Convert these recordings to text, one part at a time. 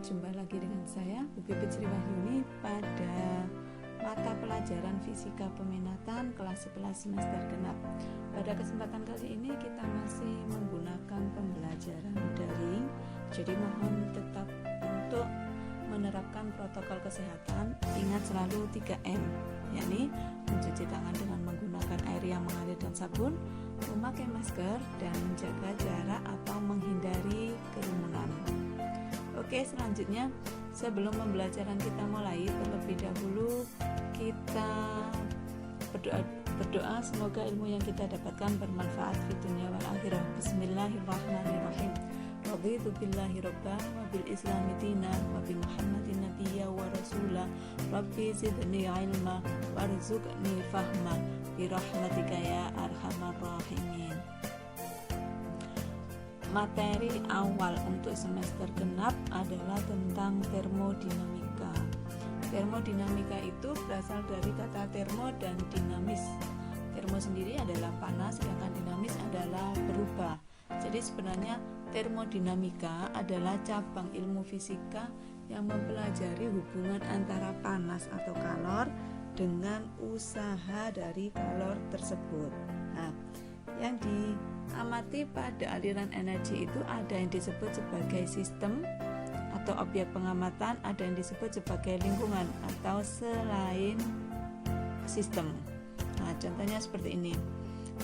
jumpa lagi dengan saya Bu Pipit Sri Wahyuni pada mata pelajaran Fisika Peminatan kelas 11 semester genap. Pada kesempatan kali ini kita masih menggunakan pembelajaran daring, jadi mohon tetap untuk menerapkan protokol kesehatan. Ingat selalu 3M, yakni mencuci tangan dengan menggunakan air yang mengalir dan sabun, memakai masker, dan menjaga jarak atau menghindari kerumunan. Oke, selanjutnya sebelum pembelajaran kita mulai, terlebih dahulu kita berdoa semoga ilmu yang kita dapatkan bermanfaat di dunia wal akhirah. Bismillahirrahmanirrahim. Raditu billahi rabba wa bil islami dina wa bi muhammadin nabiyya wa rasula. Rabbi zidni ilma warzuqni fahma bi rahmatika ya arhamar rahimin. Materi awal untuk semester genap adalah tentang termodinamika. Termodinamika itu berasal dari kata termo dan dinamis. Termo sendiri adalah panas, sedangkan dinamis adalah berubah. Jadi sebenarnya termodinamika adalah cabang ilmu fisika yang mempelajari hubungan antara panas atau kalor dengan usaha dari kalor tersebut. Nah, yang diamati pada aliran energi itu ada yang disebut sebagai sistem atau objek pengamatan, ada yang disebut sebagai lingkungan atau selain sistem. Nah, contohnya seperti ini.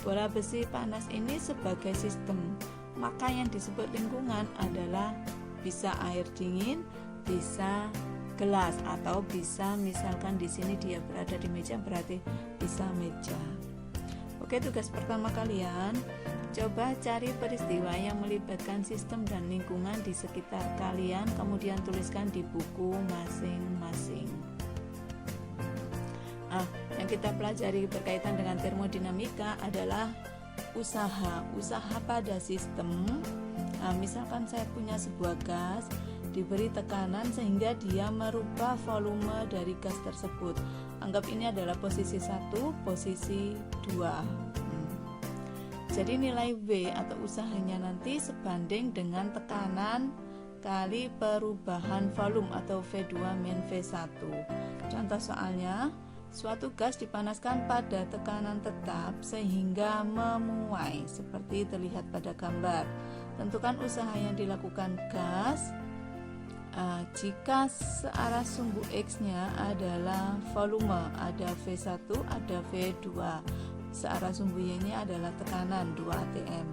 Bola besi panas ini sebagai sistem, maka yang disebut lingkungan adalah bisa air dingin, bisa gelas, atau bisa misalkan di sini dia berada di meja berarti bisa meja. Oke, tugas pertama kalian, coba cari peristiwa yang melibatkan sistem dan lingkungan di sekitar kalian, kemudian tuliskan di buku masing-masing. Yang kita pelajari berkaitan dengan termodinamika adalah usaha pada sistem. Misalkan saya punya sebuah gas, diberi tekanan sehingga dia merubah volume dari gas tersebut. Anggap ini adalah posisi 1, posisi 2. Jadi nilai V atau usahanya nanti sebanding dengan tekanan kali perubahan volume atau V2 min V1. Contoh soalnya, suatu gas dipanaskan pada tekanan tetap sehingga memuai seperti terlihat pada gambar. Tentukan usaha yang dilakukan gas jika searah sumbu X-nya adalah volume, ada V1, ada V2. Searah sumbu Y-nya adalah tekanan 2 atm.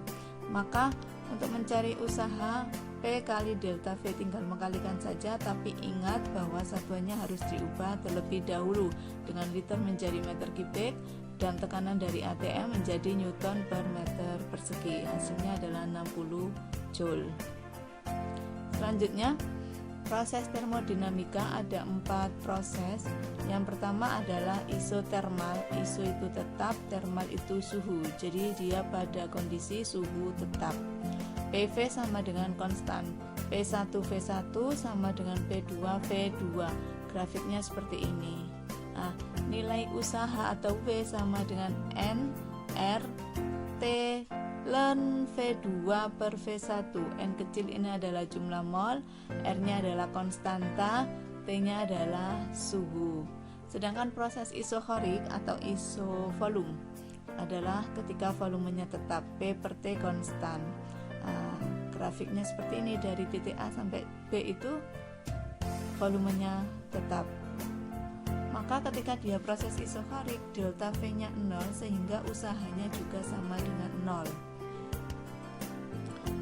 Maka untuk mencari usaha P kali delta V tinggal mengkalikan saja, tapi ingat bahwa satuannya harus diubah terlebih dahulu dengan liter menjadi meter kubik dan tekanan dari atm menjadi newton per meter persegi. Hasilnya adalah 60 joule. Selanjutnya, proses termodinamika ada 4 proses. Yang pertama adalah isotermal. Iso itu tetap, termal itu suhu. Jadi dia pada kondisi suhu tetap. PV sama dengan konstan. P1 V1 sama dengan P2 V2. Grafiknya seperti ini. Nilai usaha atau V sama dengan N R T ln V2 per V1. N kecil ini adalah jumlah mol, R-nya adalah konstanta, T-nya adalah suhu. Sedangkan proses isochorik atau isovolume adalah ketika volumenya tetap, P per T konstan. Grafiknya seperti ini, dari titik A sampai B itu volumenya tetap. Maka ketika dia proses isochorik, delta V-nya 0 sehingga usahanya juga sama dengan 0.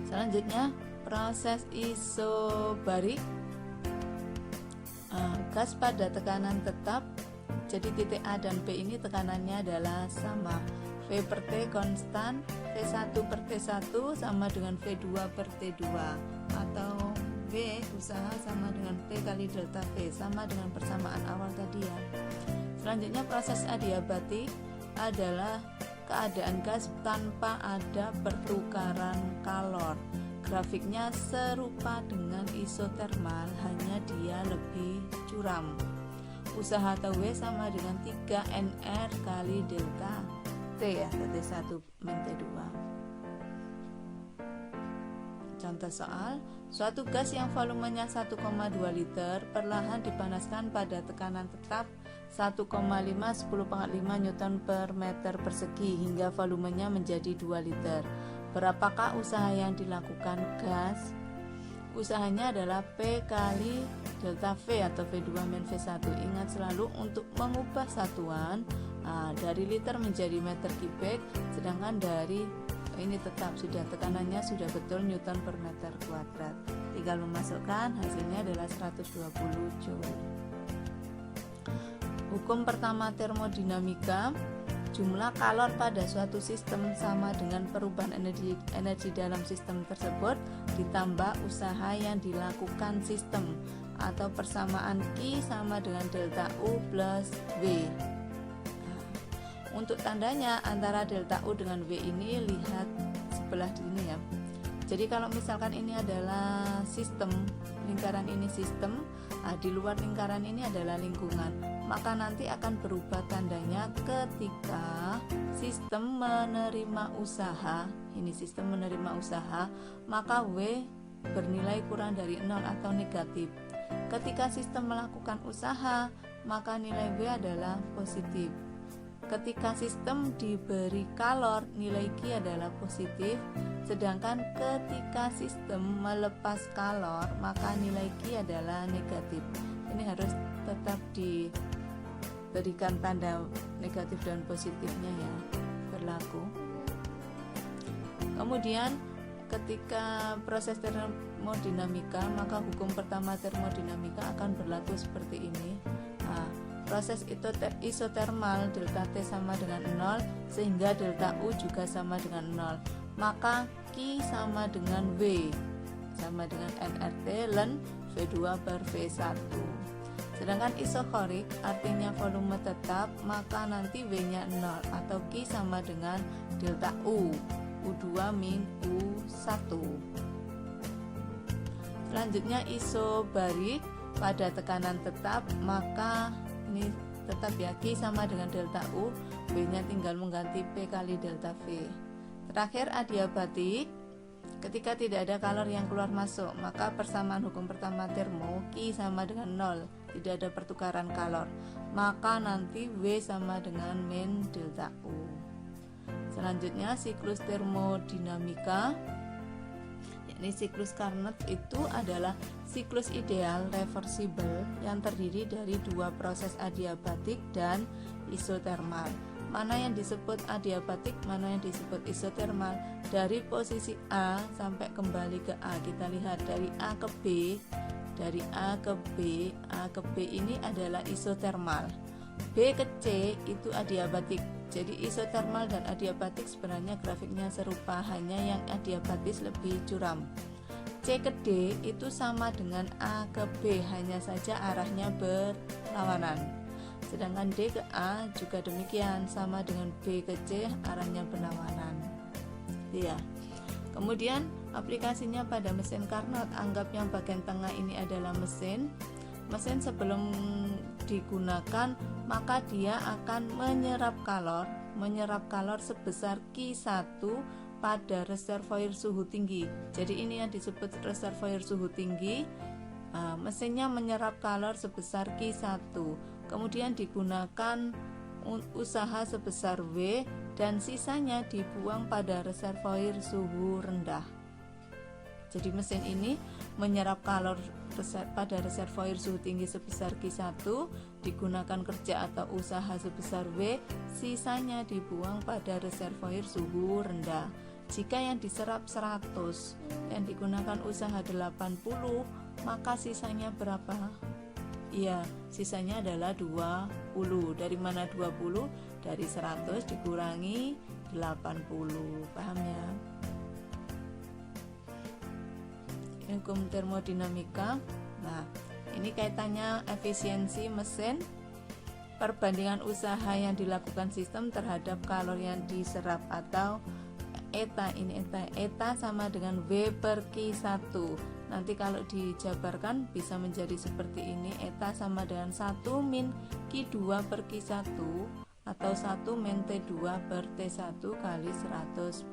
Selanjutnya, proses isobarik. Gas pada tekanan tetap, jadi titik A dan B ini tekanannya adalah sama. V per T konstan, V1 per T1 sama dengan V2 per T2, atau V usaha sama dengan P kali delta V, sama dengan persamaan awal tadi ya. Selanjutnya, proses adiabatik adalah keadaan gas tanpa ada pertukaran kalor. Grafiknya serupa dengan isotermal, hanya dia lebih curam. Usaha atau W sama dengan 3 NR kali delta T ya, T1 min T2. Contoh soal, Suatu gas yang volumenya 1,2 liter perlahan dipanaskan pada tekanan tetap 1,5 10⁵ Newton per meter persegi hingga volumenya menjadi 2 liter. Berapakah usaha yang dilakukan gas? Usahanya adalah P kali delta V atau V2-V1. Ingat selalu untuk mengubah satuan dari liter menjadi meter kubik, sedangkan dari ini tetap sudah tekanannya sudah betul Newton per meter kuadrat. Tinggal memasukkan, hasilnya adalah 120 Joule. Hukum pertama termodinamika, jumlah kalor pada suatu sistem sama dengan perubahan energi dalam sistem tersebut ditambah usaha yang dilakukan sistem, atau persamaan Q sama dengan delta U plus V. Untuk tandanya antara delta U dengan V ini lihat sebelah sini ya. Jadi kalau misalkan ini adalah sistem, lingkaran ini sistem, di luar lingkaran ini adalah lingkungan, maka nanti akan berubah tandanya ketika sistem menerima usaha. Ini sistem menerima usaha, maka W bernilai kurang dari 0 atau negatif. Ketika sistem melakukan usaha, maka nilai W adalah positif. Ketika sistem diberi kalor, nilai Q adalah positif, sedangkan ketika sistem melepas kalor, maka nilai Q adalah negatif. Ini harus tetap diberikan tanda negatif dan positifnya ya, berlaku. Kemudian ketika proses termodinamika, maka hukum pertama termodinamika akan berlaku seperti ini. Proses isotermal delta T sama dengan 0 sehingga delta U juga sama dengan 0, maka Q sama dengan W sama dengan nRT ln V2 per V1. Sedangkan isokorik artinya volume tetap, maka nanti W nya 0 atau Q sama dengan delta U U2 min U1. Selanjutnya isobarik pada tekanan tetap, maka ini tetap ya, Q sama dengan delta U, W nya tinggal mengganti P kali delta V. Terakhir adiabatik, ketika tidak ada kalor yang keluar masuk, maka persamaan hukum pertama termo, Q sama dengan 0, tidak ada pertukaran kalor, maka nanti W sama dengan min delta U. Selanjutnya siklus termodinamika, yakni siklus Carnot itu adalah siklus ideal reversible yang terdiri dari dua proses adiabatik dan isotermal. Mana yang disebut adiabatik, mana yang disebut isotermal. Dari posisi A sampai kembali ke A, kita lihat dari A ke B, dari A ke B, A ke B ini adalah isotermal. B ke C itu adiabatik. Jadi isotermal dan adiabatik sebenarnya grafiknya serupa, hanya yang adiabatis lebih curam. C ke D itu sama dengan A ke B, hanya saja arahnya berlawanan. Sedangkan D ke A juga demikian, sama dengan B ke C, arahnya berlawanan. Ya. Kemudian aplikasinya pada mesin Carnot, anggap yang bagian tengah ini adalah mesin. Mesin sebelum digunakan, maka dia akan menyerap kalor sebesar Q1 pada reservoir suhu tinggi. Jadi ini yang disebut reservoir suhu tinggi. Mesinnya menyerap kalor sebesar Q1, kemudian digunakan usaha sebesar W dan sisanya dibuang pada reservoir suhu rendah. Jadi mesin ini menyerap kalor pada reservoir suhu tinggi sebesar Q1, digunakan kerja atau usaha sebesar W, sisanya dibuang pada reservoir suhu rendah. Jika yang diserap 100, yang digunakan usaha 80, maka sisanya berapa? Iya, sisanya adalah 20. Dari mana 20? Dari 100 dikurangi 80. Paham ya? Hukum termodinamika. Nah, ini kaitannya efisiensi mesin, perbandingan usaha yang dilakukan sistem terhadap kalor yang diserap atau eta. Ini eta sama dengan W per Q1. Nanti kalau dijabarkan bisa menjadi seperti ini, eta sama dengan 1 min Q2 per Q1 atau 1 min T2 per T1 kali 100%.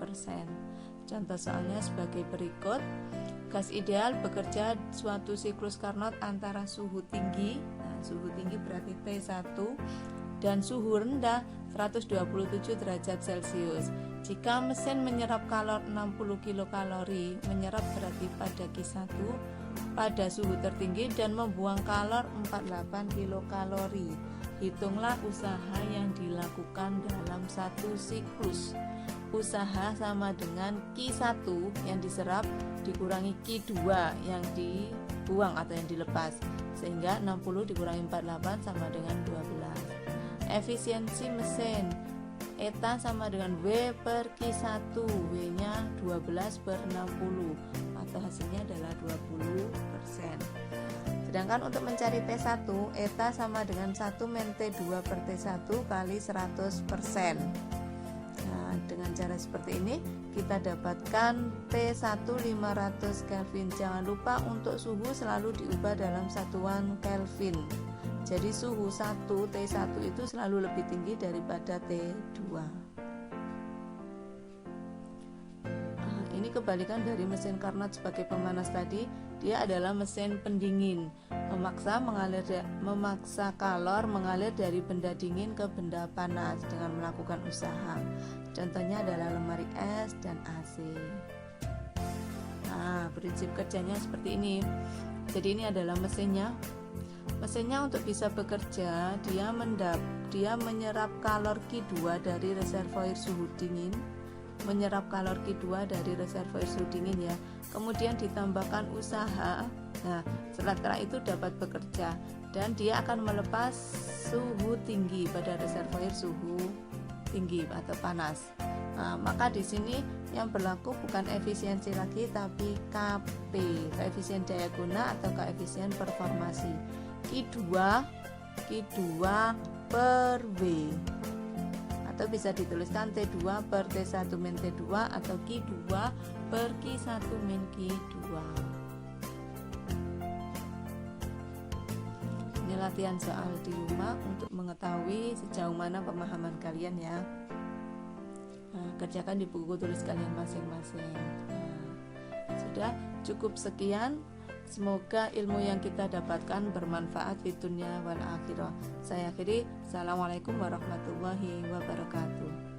Contoh soalnya sebagai berikut. Gas ideal bekerja suatu siklus Carnot antara suhu tinggi, nah, suhu tinggi berarti T1, dan suhu rendah 127 derajat Celcius. Jika mesin menyerap kalor 60 kilokalori, menyerap berarti pada Q1 pada suhu tertinggi dan membuang kalor 48 kilokalori. Hitunglah usaha yang dilakukan dalam satu siklus. Usaha sama dengan Q1 yang diserap dikurangi Q2 yang dibuang atau yang dilepas, sehingga 60 dikurangi 48 sama dengan 12. Efisiensi mesin eta sama dengan W per Q1, W nya 12 per 60 atau hasilnya adalah 20%. Sedangkan untuk mencari T1, eta sama dengan 1 min T2 per T1 kali 100%. Nah, dengan cara seperti ini kita dapatkan T1 500 Kelvin. Jangan lupa untuk suhu selalu diubah dalam satuan Kelvin. Jadi suhu 1 T1 itu selalu lebih tinggi daripada T2. Ini kebalikan dari mesin Carnot sebagai pemanas tadi. Dia adalah mesin pendingin, memaksa kalor mengalir dari benda dingin ke benda panas dengan melakukan usaha. Contohnya adalah lemari es dan AC. Nah, prinsip kerjanya seperti ini. Jadi ini adalah mesinnya. Mesinnya untuk bisa bekerja, dia menyerap kalor Q2 dari reservoir suhu dingin, menyerap kalor Q2 dari reservoir suhu dingin ya. Kemudian ditambahkan usaha. Nah, setelah itu dapat bekerja dan dia akan melepas suhu tinggi pada reservoir suhu tinggi atau panas. Nah, maka di sini yang berlaku bukan efisiensi lagi tapi KP, koefisien daya guna atau koefisien performasi. Q2 per W, atau bisa dituliskan T2 per T1 min T2 atau Q2 per Q1 min Q2. Ini latihan soal di rumah untuk mengetahui sejauh mana pemahaman kalian ya. Nah, kerjakan di buku tulis kalian masing-masing. Nah, sudah cukup sekian. Semoga ilmu yang kita dapatkan bermanfaat di dunia wal akhirah. Saya akhiri. Assalamualaikum warahmatullahi wabarakatuh.